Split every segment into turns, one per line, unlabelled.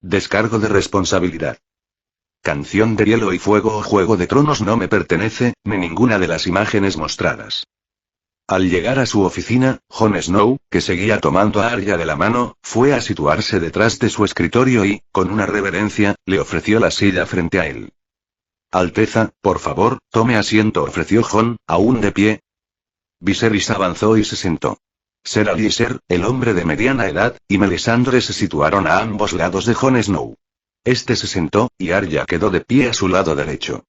Descargo de responsabilidad. Canción de Hielo y Fuego o Juego de Tronos no me pertenece, ni ninguna de las imágenes mostradas. Al llegar a su oficina, Jon Snow, que seguía tomando a Arya de la mano, fue a situarse detrás de su escritorio y, con una reverencia, le ofreció la silla frente a él. Alteza, por favor, tome asiento, ofreció Jon, aún de pie. Viserys avanzó y se sentó. Ser Alliser, el hombre de mediana edad, y Melisandre se situaron a ambos lados de Jon Snow. Este se sentó, y Arya quedó de pie a su lado derecho.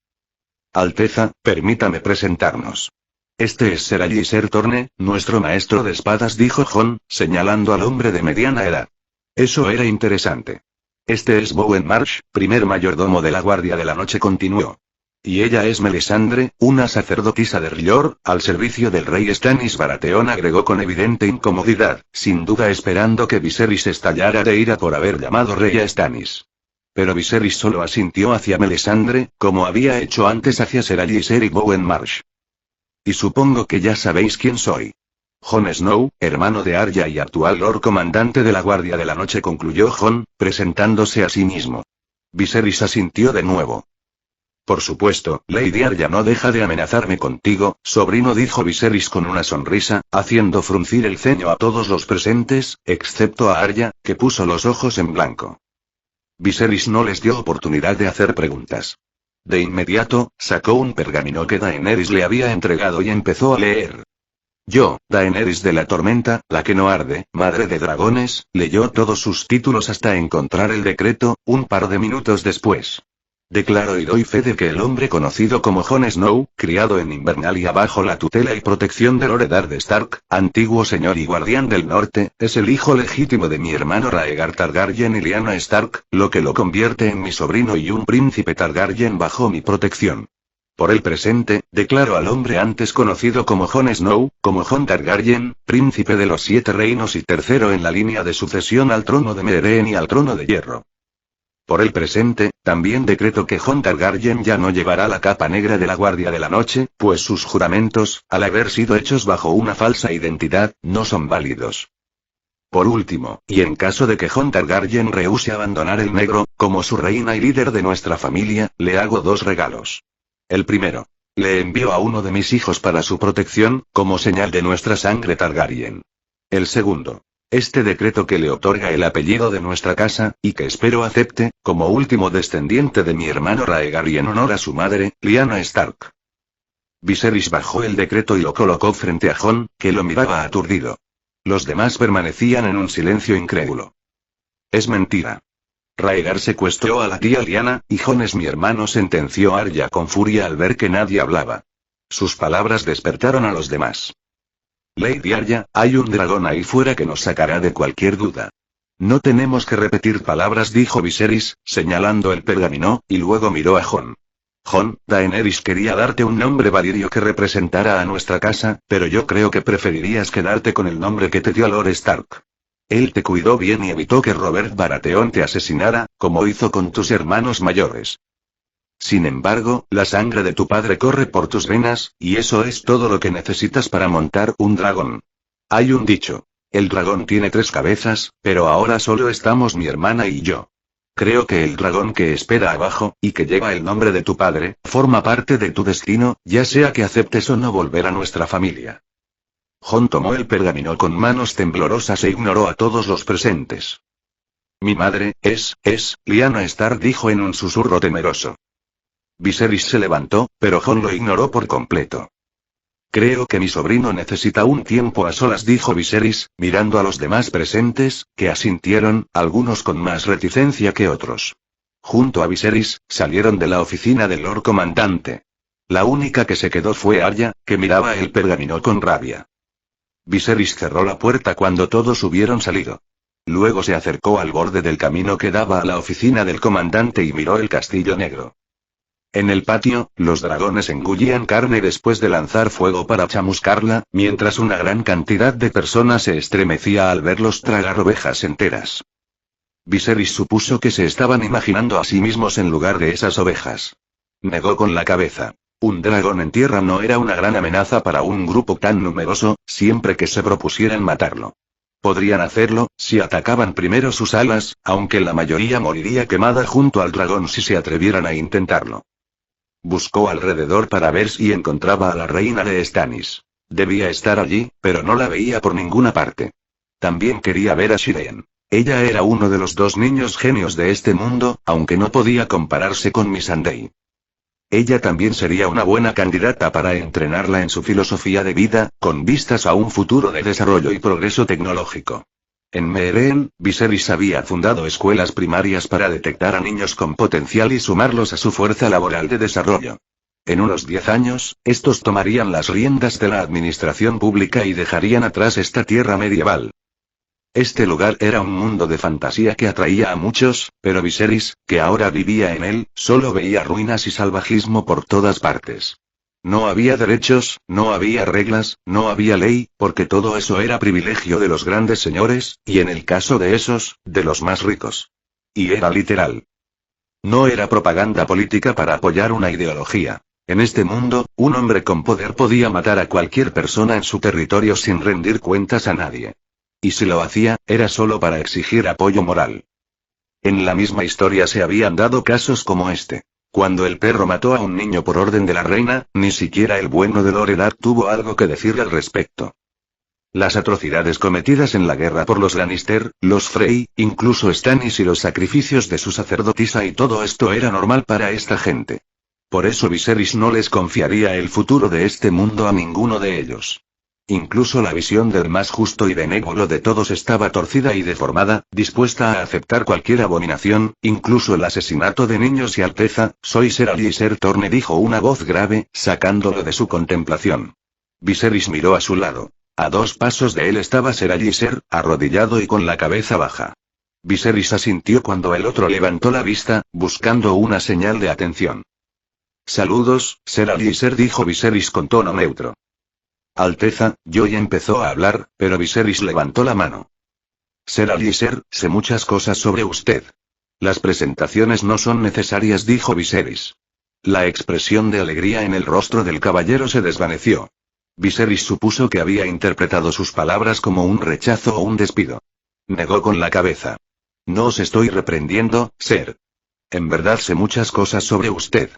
Alteza, permítame presentarnos. Este es Ser Alliser Torne, nuestro maestro de espadas, dijo Jon, señalando al hombre de mediana edad. Eso era interesante. Este es Bowen Marsh, primer mayordomo de la Guardia de la Noche, continuó. Y ella es Melisandre, una sacerdotisa de R'hllor, al servicio del rey Stannis Baratheon, agregó con evidente incomodidad, sin duda esperando que Viserys estallara de ira por haber llamado rey a Stannis. Pero Viserys solo asintió hacia Melisandre, como había hecho antes hacia Ser Alliser y Bowen Marsh. Y supongo que ya sabéis quién soy. Jon Snow, hermano de Arya y actual Lord Comandante de la Guardia de la Noche, concluyó Jon, presentándose a sí mismo. Viserys asintió de nuevo. Por supuesto, Lady Arya no deja de amenazarme contigo, sobrino, dijo Viserys con una sonrisa, haciendo fruncir el ceño a todos los presentes, excepto a Arya, que puso los ojos en blanco. Viserys no les dio oportunidad de hacer preguntas. De inmediato, sacó un pergamino que Daenerys le había entregado y empezó a leer. Yo, Daenerys de la Tormenta, la que no arde, madre de dragones, leyó todos sus títulos hasta encontrar el decreto, un par de minutos después. Declaro y doy fe de que el hombre conocido como Jon Snow, criado en Invernalia bajo la tutela y protección de Lord Eddard Stark, antiguo señor y guardián del norte, es el hijo legítimo de mi hermano Rhaegar Targaryen y Lyanna Stark, lo que lo convierte en mi sobrino y un príncipe Targaryen bajo mi protección. Por el presente, declaro al hombre antes conocido como Jon Snow, como Jon Targaryen, príncipe de los 7 reinos y tercero en la línea de sucesión al trono de Meereen y al trono de hierro. Por el presente, también decreto que Jon Targaryen ya no llevará la capa negra de la Guardia de la Noche, pues sus juramentos, al haber sido hechos bajo una falsa identidad, no son válidos. Por último, y en caso de que Jon Targaryen rehúse abandonar el negro, como su reina y líder de nuestra familia, le hago 2 regalos. El primero. Le envío a uno de mis hijos para su protección, como señal de nuestra sangre Targaryen. El segundo. Este decreto que le otorga el apellido de nuestra casa, y que espero acepte, como último descendiente de mi hermano Rhaegar y en honor a su madre, Lyanna Stark. Viserys bajó el decreto y lo colocó frente a Jon, que lo miraba aturdido. Los demás permanecían en un silencio incrédulo. Es mentira. Rhaegar secuestró a la tía Lyanna, y Jon es mi hermano, sentenció Arya con furia al ver que nadie hablaba. Sus palabras despertaron a los demás. Lady Arya, hay un dragón ahí fuera que nos sacará de cualquier duda. No tenemos que repetir palabras, dijo Viserys, señalando el pergamino, y luego miró a Jon. Jon, Daenerys quería darte un nombre valirio que representara a nuestra casa, pero yo creo que preferirías quedarte con el nombre que te dio Lord Stark. Él te cuidó bien y evitó que Robert Baratheon te asesinara, como hizo con tus hermanos mayores. Sin embargo, la sangre de tu padre corre por tus venas, y eso es todo lo que necesitas para montar un dragón. Hay un dicho. El dragón tiene 3 cabezas, pero ahora solo estamos mi hermana y yo. Creo que el dragón que espera abajo, y que lleva el nombre de tu padre, forma parte de tu destino, ya sea que aceptes o no volver a nuestra familia. Jon tomó el pergamino con manos temblorosas e ignoró a todos los presentes. Mi madre, Lyanna Stark, dijo en un susurro temeroso. Viserys se levantó, pero Jon lo ignoró por completo. Creo que mi sobrino necesita un tiempo a solas, dijo Viserys, mirando a los demás presentes, que asintieron, algunos con más reticencia que otros. Junto a Viserys, salieron de la oficina del Lord Comandante. La única que se quedó fue Arya, que miraba el pergamino con rabia. Viserys cerró la puerta cuando todos hubieron salido. Luego se acercó al borde del camino que daba a la oficina del comandante y miró el castillo negro. En el patio, los dragones engullían carne después de lanzar fuego para chamuscarla, mientras una gran cantidad de personas se estremecía al verlos tragar ovejas enteras. Viserys supuso que se estaban imaginando a sí mismos en lugar de esas ovejas. Negó con la cabeza. Un dragón en tierra no era una gran amenaza para un grupo tan numeroso, siempre que se propusieran matarlo. Podrían hacerlo, si atacaban primero sus alas, aunque la mayoría moriría quemada junto al dragón si se atrevieran a intentarlo. Buscó alrededor para ver si encontraba a la reina de Stannis. Debía estar allí, pero no la veía por ninguna parte. También quería ver a Shireen. Ella era uno de los dos niños genios de este mundo, aunque no podía compararse con Missandei. Ella también sería una buena candidata para entrenarla en su filosofía de vida, con vistas a un futuro de desarrollo y progreso tecnológico. En Meereen, Viserys había fundado escuelas primarias para detectar a niños con potencial y sumarlos a su fuerza laboral de desarrollo. En unos 10 años, estos tomarían las riendas de la administración pública y dejarían atrás esta tierra medieval. Este lugar era un mundo de fantasía que atraía a muchos, pero Viserys, que ahora vivía en él, solo veía ruinas y salvajismo por todas partes. No había derechos, no había reglas, no había ley, porque todo eso era privilegio de los grandes señores, y en el caso de esos, de los más ricos. Y era literal. No era propaganda política para apoyar una ideología. En este mundo, un hombre con poder podía matar a cualquier persona en su territorio sin rendir cuentas a nadie. Y si lo hacía, era solo para exigir apoyo moral. En la misma historia se habían dado casos como este. Cuando el perro mató a un niño por orden de la reina, ni siquiera el bueno de Loredat tuvo algo que decir al respecto. Las atrocidades cometidas en la guerra por los Lannister, los Frey, incluso Stannis y los sacrificios de su sacerdotisa y todo esto era normal para esta gente. Por eso Viserys no les confiaría el futuro de este mundo a ninguno de ellos. Incluso la visión del más justo y benévolo de todos estaba torcida y deformada, dispuesta a aceptar cualquier abominación, incluso el asesinato de niños y Alteza. Soy Ser Alliser Torne, dijo una voz grave, sacándolo de su contemplación. Viserys miró a su lado. A 2 pasos de él estaba Ser Alliser, arrodillado y con la cabeza baja. Viserys asintió cuando el otro levantó la vista, buscando una señal de atención. Saludos, Ser Alliser, dijo Viserys con tono neutro. Alteza, Joy empezó a hablar, pero Viserys levantó la mano. Ser Alliser, sé muchas cosas sobre usted. Las presentaciones no son necesarias, dijo Viserys. La expresión de alegría en el rostro del caballero se desvaneció. Viserys supuso que había interpretado sus palabras como un rechazo o un despido. Negó con la cabeza. No os estoy reprendiendo, Ser. En verdad sé muchas cosas sobre usted.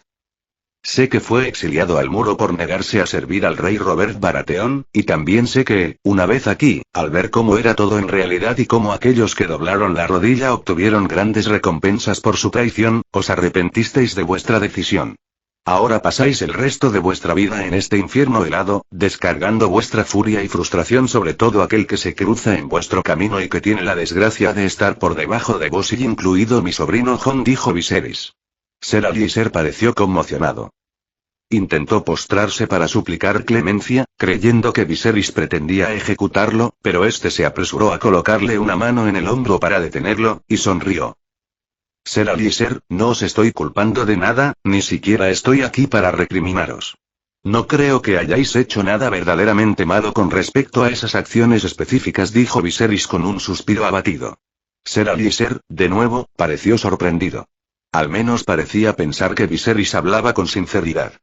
Sé que fue exiliado al muro por negarse a servir al rey Robert Baratheon, y también sé que, una vez aquí, al ver cómo era todo en realidad y cómo aquellos que doblaron la rodilla obtuvieron grandes recompensas por su traición, os arrepentisteis de vuestra decisión. Ahora pasáis el resto de vuestra vida en este infierno helado, descargando vuestra furia y frustración sobre todo aquel que se cruza en vuestro camino y que tiene la desgracia de estar por debajo de vos, y incluido mi sobrino Jon, dijo Viserys. Ser Alliser pareció conmocionado. Intentó postrarse para suplicar clemencia, creyendo que Viserys pretendía ejecutarlo, pero este se apresuró a colocarle una mano en el hombro para detenerlo, y sonrió. Ser Alliser, no os estoy culpando de nada, ni siquiera estoy aquí para recriminaros. No creo que hayáis hecho nada verdaderamente malo con respecto a esas acciones específicas, dijo Viserys con un suspiro abatido. Ser Alliser, de nuevo, pareció sorprendido. Al menos parecía pensar que Viserys hablaba con sinceridad.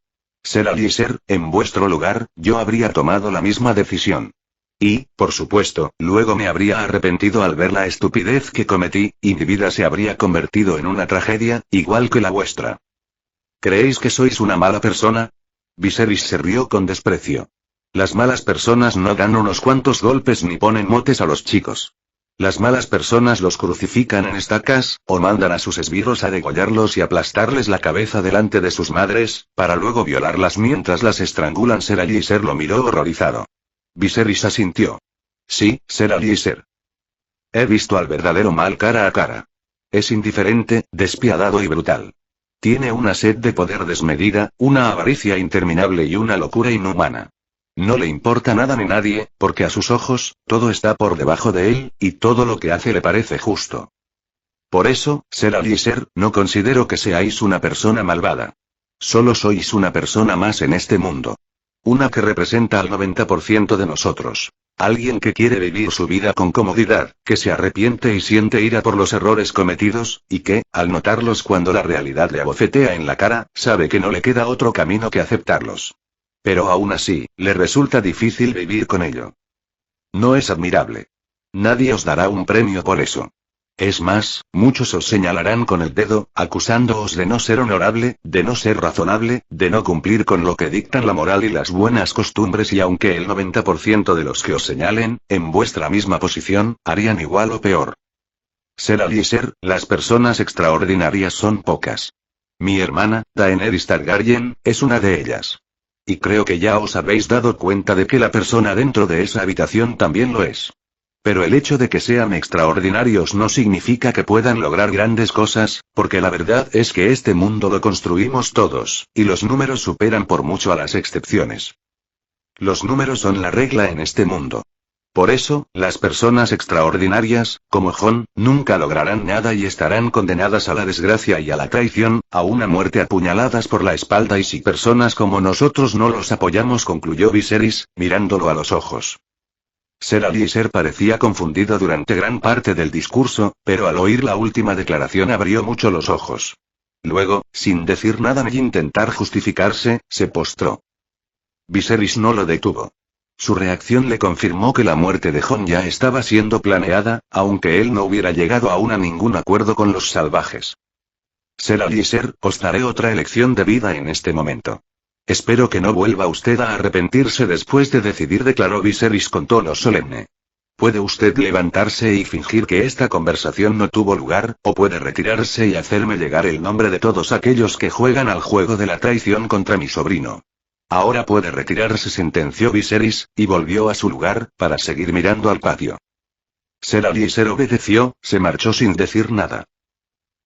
Ser Alliser, en vuestro lugar, yo habría tomado la misma decisión. Y, por supuesto, luego me habría arrepentido al ver la estupidez que cometí, y mi vida se habría convertido en una tragedia, igual que la vuestra. ¿Creéis que sois una mala persona? Viserys se rió con desprecio. Las malas personas no dan unos cuantos golpes ni ponen motes a los chicos. Las malas personas los crucifican en estacas, o mandan a sus esbirros a degollarlos y aplastarles la cabeza delante de sus madres, para luego violarlas mientras las estrangulan. Ser Alliser lo miró horrorizado. Viserys asintió. Sí, Ser Alliser. He visto al verdadero mal cara a cara. Es indiferente, despiadado y brutal. Tiene una sed de poder desmedida, una avaricia interminable y una locura inhumana. No le importa nada ni nadie, porque a sus ojos, todo está por debajo de él, y todo lo que hace le parece justo. Por eso, Ser Alliser, no considero que seáis una persona malvada. Solo sois una persona más en este mundo. Una que representa al 90% de nosotros. Alguien que quiere vivir su vida con comodidad, que se arrepiente y siente ira por los errores cometidos, y que, al notarlos cuando la realidad le abofetea en la cara, sabe que no le queda otro camino que aceptarlos. Pero aún así, le resulta difícil vivir con ello. ¿No es admirable? Nadie os dará un premio por eso. Es más, muchos os señalarán con el dedo, acusándoos de no ser honorable, de no ser razonable, de no cumplir con lo que dictan la moral y las buenas costumbres, y aunque el 90% de los que os señalen, en vuestra misma posición, harían igual o peor. Ser Alicer, las personas extraordinarias son pocas. Mi hermana, Daenerys Targaryen, es una de ellas. Y creo que ya os habéis dado cuenta de que la persona dentro de esa habitación también lo es. Pero el hecho de que sean extraordinarios no significa que puedan lograr grandes cosas, porque la verdad es que este mundo lo construimos todos, y los números superan por mucho a las excepciones. Los números son la regla en este mundo. Por eso, las personas extraordinarias, como Jon, nunca lograrán nada y estarán condenadas a la desgracia y a la traición, a una muerte a puñaladas por la espalda, y si personas como nosotros no los apoyamos, concluyó Viserys, mirándolo a los ojos. Ser Alicer parecía confundido durante gran parte del discurso, pero al oír la última declaración abrió mucho los ojos. Luego, sin decir nada ni intentar justificarse, se postró. Viserys no lo detuvo. Su reacción le confirmó que la muerte de Jon ya estaba siendo planeada, aunque él no hubiera llegado aún a ningún acuerdo con los salvajes. Ser Alicer, os daré otra elección de vida en este momento. Espero que no vuelva usted a arrepentirse después de decidir, declaró Viserys con tono solemne. Puede usted levantarse y fingir que esta conversación no tuvo lugar, o puede retirarse y hacerme llegar el nombre de todos aquellos que juegan al juego de la traición contra mi sobrino. Ahora puede retirarse, sentenció Viserys, y volvió a su lugar, para seguir mirando al patio. Ser Alicer obedeció, se marchó sin decir nada.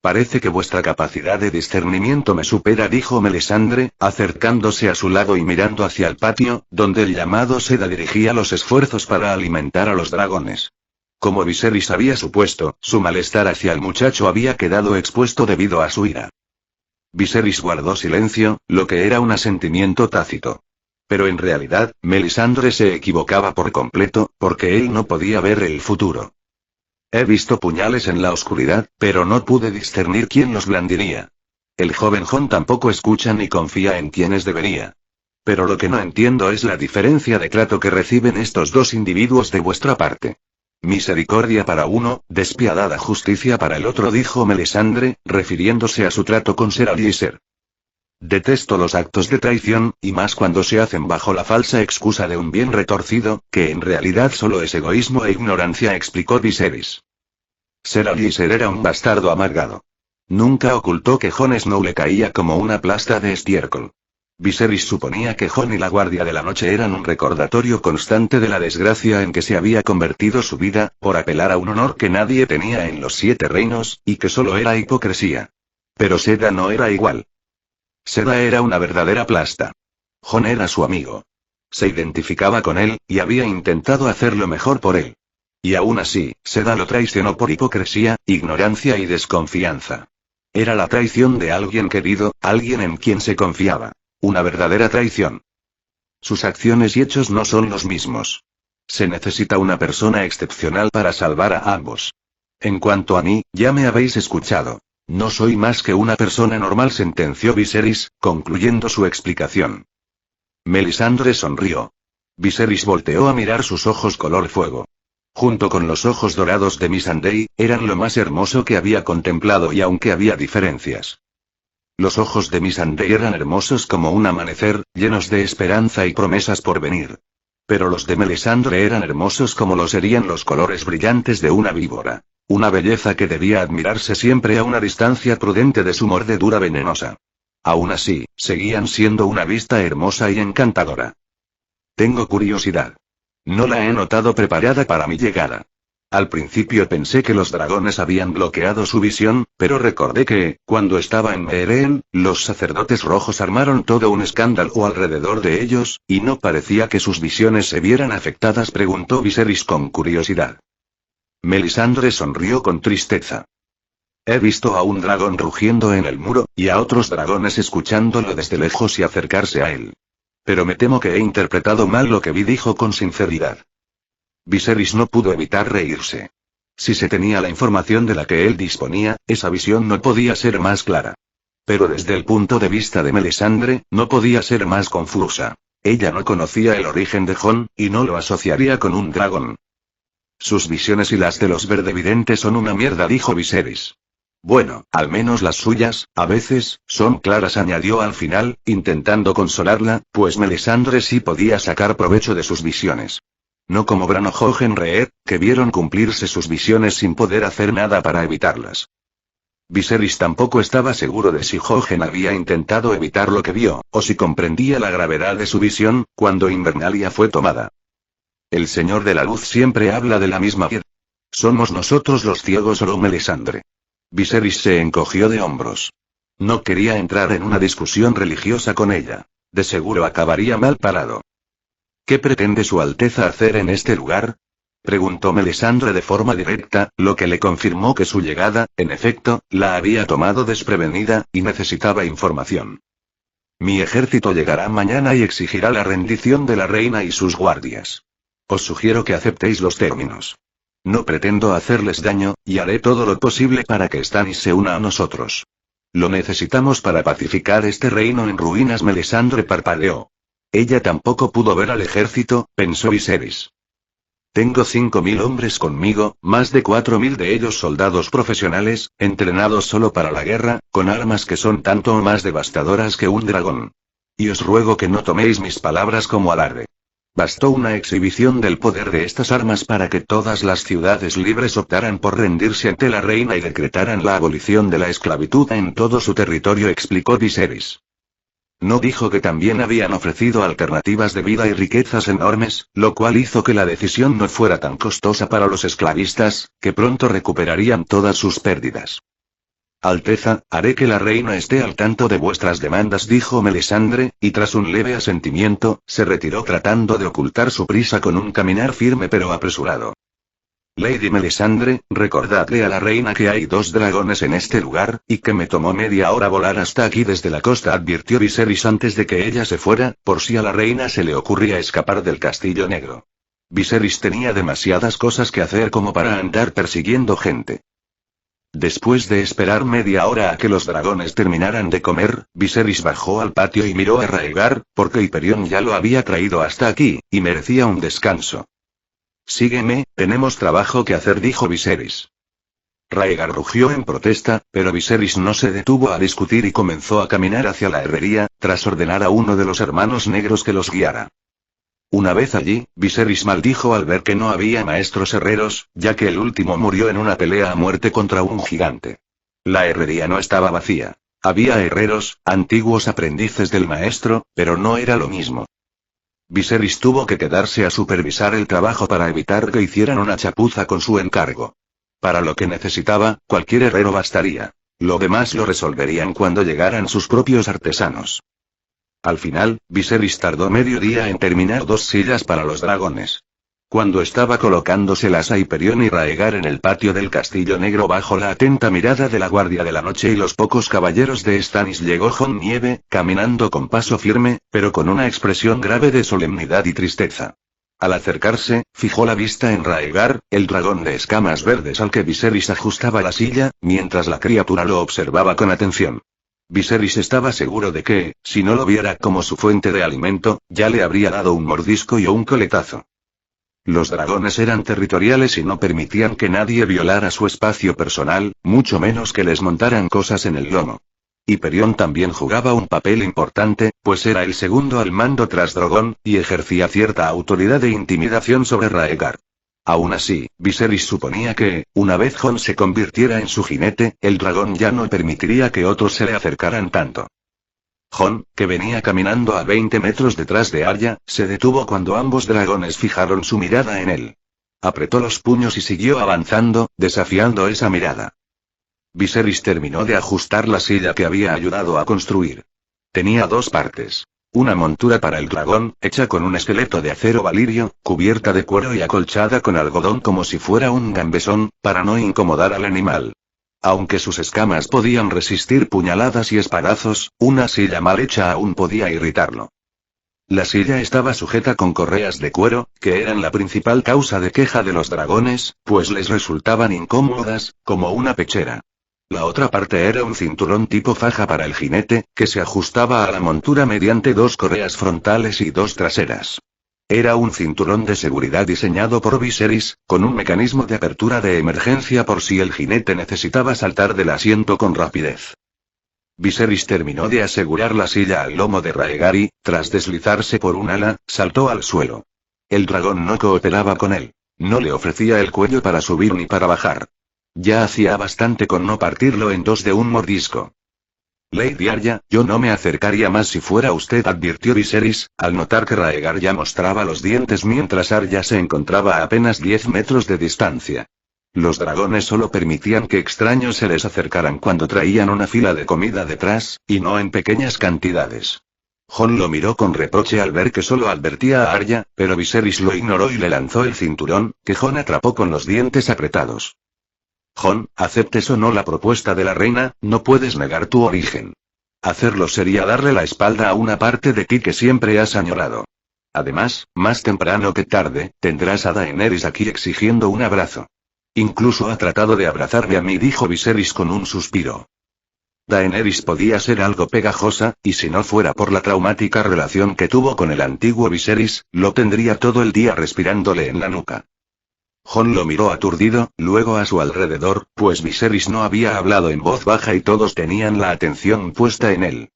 Parece que vuestra capacidad de discernimiento me supera, dijo Melisandre, acercándose a su lado y mirando hacia el patio, donde el llamado Seda dirigía los esfuerzos para alimentar a los dragones. Como Viserys había supuesto, su malestar hacia el muchacho había quedado expuesto debido a su ira. Viserys guardó silencio, lo que era un asentimiento tácito. Pero en realidad, Melisandre se equivocaba por completo, porque él no podía ver el futuro. He visto puñales en la oscuridad, pero no pude discernir quién los blandiría. El joven Jon tampoco escucha ni confía en quienes debería. Pero lo que no entiendo es la diferencia de trato que reciben estos dos individuos de vuestra parte. Misericordia para uno, despiadada justicia para el otro, dijo Melisandre, refiriéndose a su trato con Ser Alicer. Detesto los actos de traición, y más cuando se hacen bajo la falsa excusa de un bien retorcido, que en realidad solo es egoísmo e ignorancia, explicó Viserys. Ser Alicer era un bastardo amargado. Nunca ocultó que Jon Snow le caía como una plasta de estiércol. Viserys suponía que Jon y la Guardia de la Noche eran un recordatorio constante de la desgracia en que se había convertido su vida, por apelar a un honor que nadie tenía en los 7 reinos, y que solo era hipocresía. Pero Seda no era igual. Seda era una verdadera plasta. Jon era su amigo. Se identificaba con él, y había intentado hacer lo mejor por él. Y aún así, Seda lo traicionó por hipocresía, ignorancia y desconfianza. Era la traición de alguien querido, alguien en quien se confiaba. Una verdadera traición. Sus acciones y hechos no son los mismos. Se necesita una persona excepcional para salvar a ambos. En cuanto a mí, ya me habéis escuchado. No soy más que una persona normal, sentenció Viserys, concluyendo su explicación. Melisandre sonrió. Viserys volteó a mirar sus ojos color fuego. Junto con los ojos dorados de Missandei, eran lo más hermoso que había contemplado, y aunque había diferencias. Los ojos de Missandei eran hermosos como un amanecer, llenos de esperanza y promesas por venir. Pero los de Melisandre eran hermosos como lo serían los colores brillantes de una víbora. Una belleza que debía admirarse siempre a una distancia prudente de su mordedura venenosa. Aún así, seguían siendo una vista hermosa y encantadora. Tengo curiosidad. No la he notado preparada para mi llegada. Al principio pensé que los dragones habían bloqueado su visión, pero recordé que, cuando estaba en Meereen, los sacerdotes rojos armaron todo un escándalo alrededor de ellos, y no parecía que sus visiones se vieran afectadas, preguntó Viserys con curiosidad. Melisandre sonrió con tristeza. He visto a un dragón rugiendo en el muro, y a otros dragones escuchándolo desde lejos y acercarse a él. Pero me temo que he interpretado mal lo que vi, dijo con sinceridad. Viserys no pudo evitar reírse. Si se tenía la información de la que él disponía, esa visión no podía ser más clara. Pero desde el punto de vista de Melisandre, no podía ser más confusa. Ella no conocía el origen de Jon, y no lo asociaría con un dragón. Sus visiones y las de los verdevidentes son una mierda, dijo Viserys. Bueno, al menos las suyas, a veces, son claras, añadió al final, intentando consolarla, pues Melisandre sí podía sacar provecho de sus visiones. No como Bran o Hohenreed, que vieron cumplirse sus visiones sin poder hacer nada para evitarlas. Viserys tampoco estaba seguro de si Hohen había intentado evitar lo que vio, o si comprendía la gravedad de su visión, cuando Invernalia fue tomada. El Señor de la Luz siempre habla de la misma piedra. ¿Somos nosotros los ciegos o Melisandre? Viserys se encogió de hombros. No quería entrar en una discusión religiosa con ella. De seguro acabaría mal parado. ¿Qué pretende su Alteza hacer en este lugar? Preguntó Melisandre de forma directa, lo que le confirmó que su llegada, en efecto, la había tomado desprevenida, y necesitaba información. Mi ejército llegará mañana y exigirá la rendición de la reina y sus guardias. Os sugiero que aceptéis los términos. No pretendo hacerles daño, y haré todo lo posible para que Stannis se una a nosotros. Lo necesitamos para pacificar este reino en ruinas. Melisandre parpadeó. Ella tampoco pudo ver al ejército, pensó Viserys. Tengo 5.000 hombres conmigo, más de 4.000 de ellos soldados profesionales, entrenados solo para la guerra, con armas que son tanto o más devastadoras que un dragón. Y os ruego que no toméis mis palabras como alarde. Bastó una exhibición del poder de estas armas para que todas las ciudades libres optaran por rendirse ante la reina y decretaran la abolición de la esclavitud en todo su territorio, explicó Viserys. No dijo que también habían ofrecido alternativas de vida y riquezas enormes, lo cual hizo que la decisión no fuera tan costosa para los esclavistas, que pronto recuperarían todas sus pérdidas. Alteza, haré que la reina esté al tanto de vuestras demandas, dijo Melisandre, y tras un leve asentimiento, se retiró tratando de ocultar su prisa con un caminar firme pero apresurado. Lady Melisandre, recordadle a la reina que hay 2 dragones en este lugar, y que me tomó media hora volar hasta aquí desde la costa, advirtió Viserys antes de que ella se fuera, por si a la reina se le ocurría escapar del Castillo Negro. Viserys tenía demasiadas cosas que hacer como para andar persiguiendo gente. Después de esperar media hora a que los dragones terminaran de comer, Viserys bajó al patio y miró a Rhaegar, porque Hyperion ya lo había traído hasta aquí, y merecía un descanso. Sígueme, tenemos trabajo que hacer, dijo Viserys. Rhaegar rugió en protesta, pero Viserys no se detuvo a discutir y comenzó a caminar hacia la herrería, tras ordenar a uno de los hermanos negros que los guiara. Una vez allí, Viserys maldijo al ver que no había maestros herreros, ya que el último murió en una pelea a muerte contra un gigante. La herrería no estaba vacía. Había herreros, antiguos aprendices del maestro, pero no era lo mismo. Viserys tuvo que quedarse a supervisar el trabajo para evitar que hicieran una chapuza con su encargo. Para lo que necesitaba, cualquier herrero bastaría. Lo demás lo resolverían cuando llegaran sus propios artesanos. Al final, Viserys tardó medio día en terminar 2 sillas para los dragones. Cuando estaba colocándoselas a Hyperion y Rhaegar en el patio del Castillo Negro bajo la atenta mirada de la Guardia de la Noche y los pocos caballeros de Stannis, llegó Jon Nieve, caminando con paso firme, pero con una expresión grave de solemnidad y tristeza. Al acercarse, fijó la vista en Rhaegar, el dragón de escamas verdes al que Viserys ajustaba la silla, mientras la criatura lo observaba con atención. Viserys estaba seguro de que, si no lo viera como su fuente de alimento, ya le habría dado un mordisco y un coletazo. Los dragones eran territoriales y no permitían que nadie violara su espacio personal, mucho menos que les montaran cosas en el lomo. Hyperion también jugaba un papel importante, pues era el segundo al mando tras Drogon, y ejercía cierta autoridad e intimidación sobre Rhaegar. Aún así, Viserys suponía que, una vez Jon se convirtiera en su jinete, el dragón ya no permitiría que otros se le acercaran tanto. Jon, que venía caminando a 20 metros detrás de Arya, se detuvo cuando ambos dragones fijaron su mirada en él. Apretó los puños y siguió avanzando, desafiando esa mirada. Viserys terminó de ajustar la silla que había ayudado a construir. Tenía 2 partes. Una montura para el dragón, hecha con un esqueleto de acero valirio, cubierta de cuero y acolchada con algodón como si fuera un gambesón, para no incomodar al animal. Aunque sus escamas podían resistir puñaladas y espadazos, una silla mal hecha aún podía irritarlo. La silla estaba sujeta con correas de cuero, que eran la principal causa de queja de los dragones, pues les resultaban incómodas, como una pechera. La otra parte era un cinturón tipo faja para el jinete, que se ajustaba a la montura mediante 2 correas frontales y 2 traseras. Era un cinturón de seguridad diseñado por Viserys, con un mecanismo de apertura de emergencia por si el jinete necesitaba saltar del asiento con rapidez. Viserys terminó de asegurar la silla al lomo de Raegar y, tras deslizarse por un ala, saltó al suelo. El dragón no cooperaba con él. No le ofrecía el cuello para subir ni para bajar. Ya hacía bastante con no partirlo en dos de un mordisco. Lady Arya, yo no me acercaría más si fuera usted, advirtió Viserys, al notar que Raegar ya mostraba los dientes mientras Arya se encontraba a apenas 10 metros de distancia. Los dragones solo permitían que extraños se les acercaran cuando traían una fila de comida detrás, y no en pequeñas cantidades. Jon lo miró con reproche al ver que solo advertía a Arya, pero Viserys lo ignoró y le lanzó el cinturón, que Jon atrapó con los dientes apretados. Jon, aceptes o no la propuesta de la reina, no puedes negar tu origen. Hacerlo sería darle la espalda a una parte de ti que siempre has añorado. Además, más temprano que tarde, tendrás a Daenerys aquí exigiendo un abrazo. Incluso ha tratado de abrazarme a mí, dijo Viserys con un suspiro. Daenerys podía ser algo pegajosa, y si no fuera por la traumática relación que tuvo con el antiguo Viserys, lo tendría todo el día respirándole en la nuca. Jon lo miró aturdido, luego a su alrededor, pues Viserys no había hablado en voz baja y todos tenían la atención puesta en él.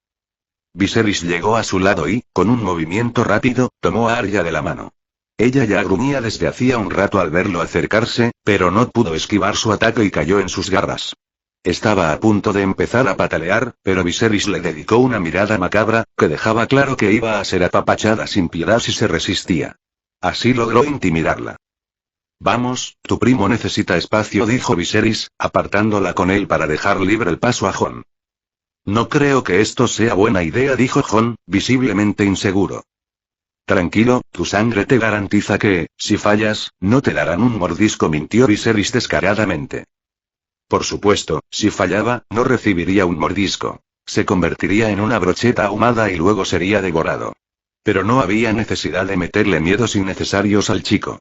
Viserys llegó a su lado y, con un movimiento rápido, tomó a Arya de la mano. Ella ya gruñía desde hacía un rato al verlo acercarse, pero no pudo esquivar su ataque y cayó en sus garras. Estaba a punto de empezar a patalear, pero Viserys le dedicó una mirada macabra, que dejaba claro que iba a ser apapachada sin piedad si se resistía. Así logró intimidarla. Vamos, tu primo necesita espacio, dijo Viserys, apartándola con él para dejar libre el paso a Jon. No creo que esto sea buena idea, dijo Jon, visiblemente inseguro. Tranquilo, tu sangre te garantiza que, si fallas, no te darán un mordisco, mintió Viserys descaradamente. Por supuesto, si fallaba, no recibiría un mordisco. Se convertiría en una brocheta ahumada y luego sería devorado. Pero no había necesidad de meterle miedos innecesarios al chico.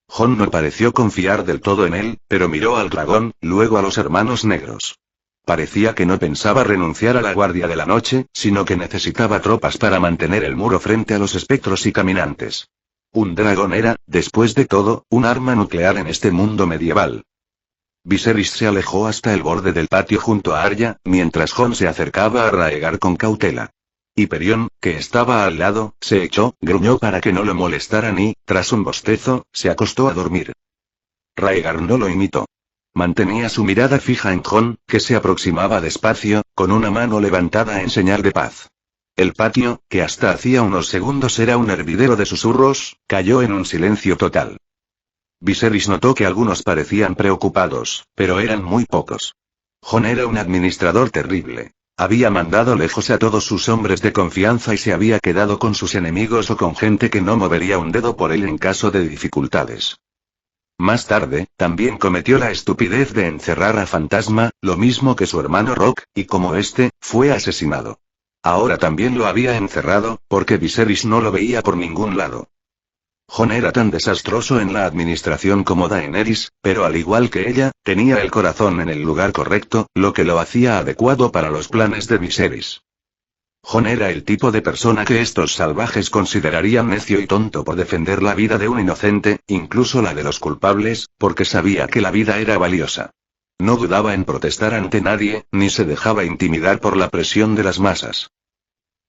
Jon no pareció confiar del todo en él, pero miró al dragón, luego a los hermanos negros. Parecía que no pensaba renunciar a la guardia de la noche, sino que necesitaba tropas para mantener el muro frente a los espectros y caminantes. Un dragón era, después de todo, un arma nuclear en este mundo medieval. Viserys se alejó hasta el borde del patio junto a Arya, mientras Jon se acercaba a Raegar con cautela. Hyperion, que estaba al lado, se echó, gruñó para que no lo molestaran y, tras un bostezo, se acostó a dormir. Raegar no lo imitó. Mantenía su mirada fija en Jon, que se aproximaba despacio, con una mano levantada en señal de paz. El patio, que hasta hacía unos segundos era un hervidero de susurros, cayó en un silencio total. Viserys notó que algunos parecían preocupados, pero eran muy pocos. Jon era un administrador terrible. Había mandado lejos a todos sus hombres de confianza y se había quedado con sus enemigos o con gente que no movería un dedo por él en caso de dificultades. Más tarde, también cometió la estupidez de encerrar a Fantasma, lo mismo que su hermano Rock, y como este, fue asesinado. Ahora también lo había encerrado, porque Viserys no lo veía por ningún lado. Jon era tan desastroso en la administración como Daenerys, pero al igual que ella, tenía el corazón en el lugar correcto, lo que lo hacía adecuado para los planes de Viserys. Jon era el tipo de persona que estos salvajes considerarían necio y tonto por defender la vida de un inocente, incluso la de los culpables, porque sabía que la vida era valiosa. No dudaba en protestar ante nadie, ni se dejaba intimidar por la presión de las masas.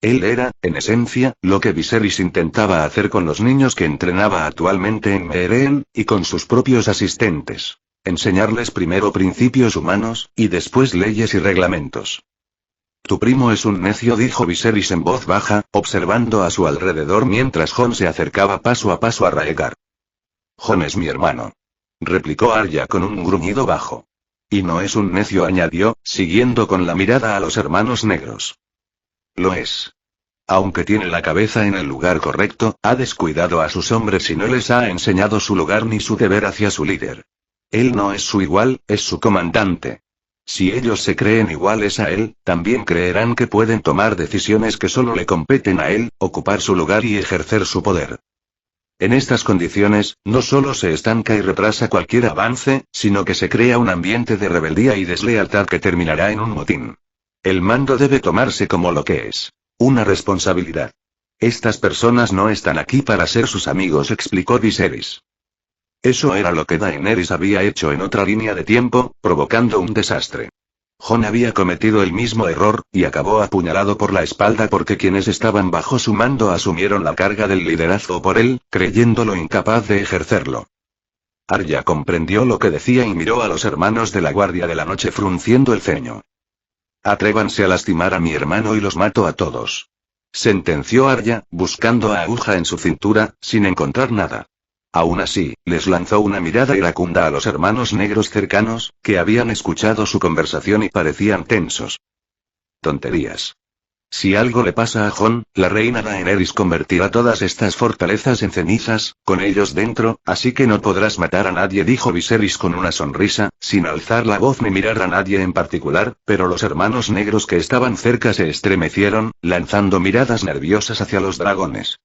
Él era, en esencia, lo que Viserys intentaba hacer con los niños que entrenaba actualmente en Meereen, y con sus propios asistentes. Enseñarles primero principios humanos, y después leyes y reglamentos. Tu primo es un necio, dijo Viserys en voz baja, observando a su alrededor mientras Jon se acercaba paso a paso a Raegar. Jon es mi hermano, replicó Arya con un gruñido bajo. Y no es un necio, añadió, siguiendo con la mirada a los hermanos negros. Lo es. Aunque tiene la cabeza en el lugar correcto, ha descuidado a sus hombres y no les ha enseñado su lugar ni su deber hacia su líder. Él no es su igual, es su comandante. Si ellos se creen iguales a él, también creerán que pueden tomar decisiones que solo le competen a él, ocupar su lugar y ejercer su poder. En estas condiciones, no solo se estanca y retrasa cualquier avance, sino que se crea un ambiente de rebeldía y deslealtad que terminará en un motín. El mando debe tomarse como lo que es: una responsabilidad. Estas personas no están aquí para ser sus amigos, explicó Viserys. Eso era lo que Daenerys había hecho en otra línea de tiempo, provocando un desastre. Jon había cometido el mismo error, y acabó apuñalado por la espalda porque quienes estaban bajo su mando asumieron la carga del liderazgo por él, creyéndolo incapaz de ejercerlo. Arya comprendió lo que decía y miró a los hermanos de la Guardia de la Noche frunciendo el ceño. Atrévanse a lastimar a mi hermano y los mato a todos. Sentenció Arya, buscando a Aguja en su cintura, sin encontrar nada. Aún así, les lanzó una mirada iracunda a los hermanos negros cercanos, que habían escuchado su conversación y parecían tensos. Tonterías. Si algo le pasa a Jon, la reina Daenerys convertirá todas estas fortalezas en cenizas, con ellos dentro, así que no podrás matar a nadie, dijo Viserys con una sonrisa, sin alzar la voz ni mirar a nadie en particular, pero los hermanos negros que estaban cerca se estremecieron, lanzando miradas nerviosas hacia los dragones.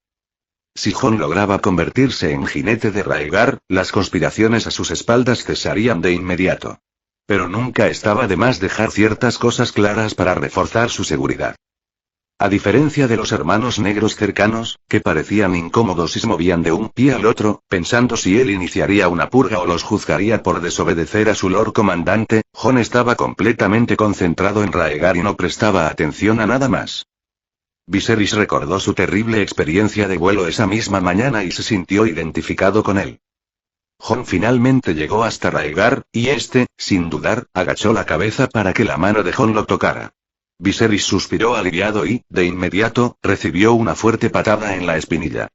Si Jon lograba convertirse en jinete de Rhaegar, las conspiraciones a sus espaldas cesarían de inmediato. Pero nunca estaba de más dejar ciertas cosas claras para reforzar su seguridad. A diferencia de los hermanos negros cercanos, que parecían incómodos y se movían de un pie al otro, pensando si él iniciaría una purga o los juzgaría por desobedecer a su Lord Comandante, Jon estaba completamente concentrado en Rhaegar y no prestaba atención a nada más. Viserys recordó su terrible experiencia de vuelo esa misma mañana y se sintió identificado con él. Jon finalmente llegó hasta Rhaegar, y este, sin dudar, agachó la cabeza para que la mano de Jon lo tocara. Viserys suspiró aliviado y, de inmediato, recibió una fuerte patada en la espinilla.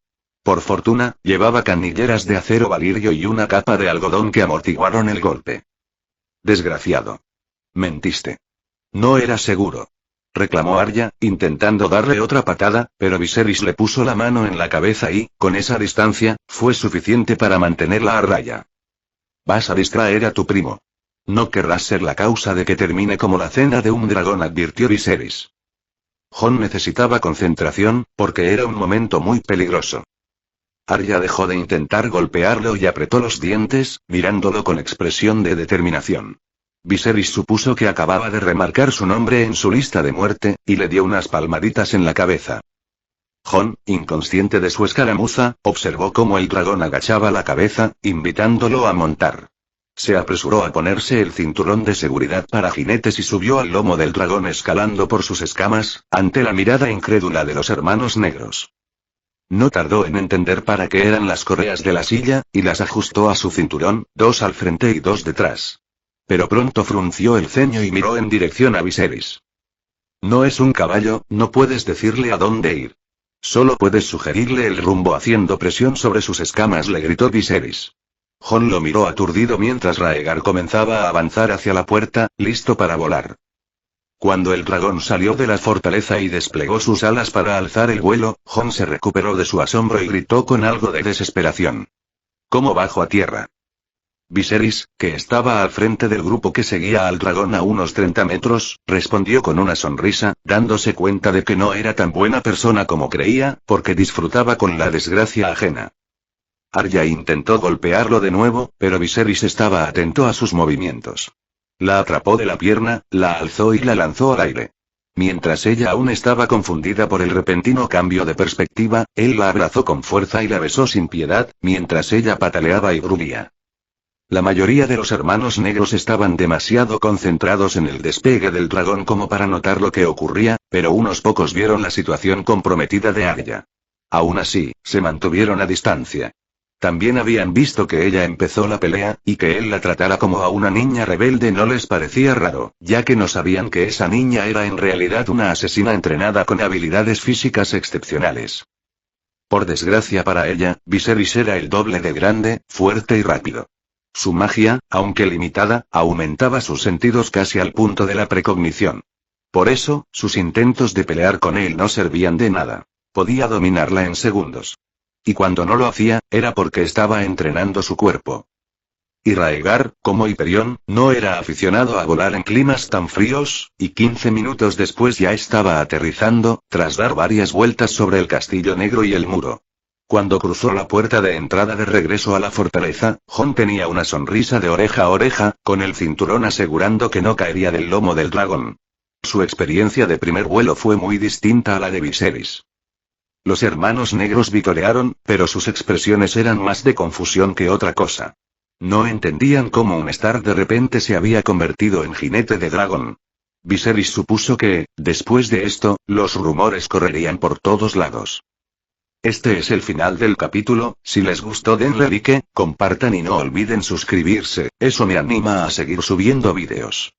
Por fortuna, llevaba canilleras de acero valirio y una capa de algodón que amortiguaron el golpe. Desgraciado. Mentiste. No era seguro. Reclamó Arya, intentando darle otra patada, pero Viserys le puso la mano en la cabeza y, con esa distancia, fue suficiente para mantenerla a raya. Vas a distraer a tu primo. No querrás ser la causa de que termine como la cena de un dragón, advirtió Viserys. Jon necesitaba concentración, porque era un momento muy peligroso. Arya dejó de intentar golpearlo y apretó los dientes, mirándolo con expresión de determinación. Viserys supuso que acababa de remarcar su nombre en su lista de muerte, y le dio unas palmaditas en la cabeza. Jon, inconsciente de su escaramuza, observó cómo el dragón agachaba la cabeza, invitándolo a montar. Se apresuró a ponerse el cinturón de seguridad para jinetes y subió al lomo del dragón escalando por sus escamas, ante la mirada incrédula de los hermanos negros. No tardó en entender para qué eran las correas de la silla, y las ajustó a su cinturón, 2 al frente y 2 detrás. Pero pronto frunció el ceño y miró en dirección a Viserys. No es un caballo, no puedes decirle a dónde ir. Solo puedes sugerirle el rumbo haciendo presión sobre sus escamas, le gritó Viserys. Jon lo miró aturdido mientras Rhaegar comenzaba a avanzar hacia la puerta, listo para volar. Cuando el dragón salió de la fortaleza y desplegó sus alas para alzar el vuelo, Jon se recuperó de su asombro y gritó con algo de desesperación. ¿Cómo bajo a tierra? Viserys, que estaba al frente del grupo que seguía al dragón a unos 30 metros, respondió con una sonrisa, dándose cuenta de que no era tan buena persona como creía, porque disfrutaba con la desgracia ajena. Arya intentó golpearlo de nuevo, pero Viserys estaba atento a sus movimientos. La atrapó de la pierna, la alzó y la lanzó al aire. Mientras ella aún estaba confundida por el repentino cambio de perspectiva, él la abrazó con fuerza y la besó sin piedad, mientras ella pataleaba y gruñía. La mayoría de los hermanos negros estaban demasiado concentrados en el despegue del dragón como para notar lo que ocurría, pero unos pocos vieron la situación comprometida de Arya. Aún así, se mantuvieron a distancia. También habían visto que ella empezó la pelea, y que él la tratara como a una niña rebelde no les parecía raro, ya que no sabían que esa niña era en realidad una asesina entrenada con habilidades físicas excepcionales. Por desgracia para ella, Viserys era el doble de grande, fuerte y rápido. Su magia, aunque limitada, aumentaba sus sentidos casi al punto de la precognición. Por eso, sus intentos de pelear con él no servían de nada. Podía dominarla en segundos. Y cuando no lo hacía, era porque estaba entrenando su cuerpo. Y Rhaegar, como Hyperion, no era aficionado a volar en climas tan fríos, y 15 minutos después ya estaba aterrizando, tras dar varias vueltas sobre el castillo negro y el muro. Cuando cruzó la puerta de entrada de regreso a la fortaleza, Jon tenía una sonrisa de oreja a oreja, con el cinturón asegurando que no caería del lomo del dragón. Su experiencia de primer vuelo fue muy distinta a la de Viserys. Los hermanos negros vitorearon, pero sus expresiones eran más de confusión que otra cosa. No entendían cómo un Star de repente se había convertido en jinete de dragón. Viserys supuso que, después de esto, los rumores correrían por todos lados. Este es el final del capítulo. Si les gustó denle like, compartan y no olviden suscribirse, eso me anima a seguir subiendo vídeos.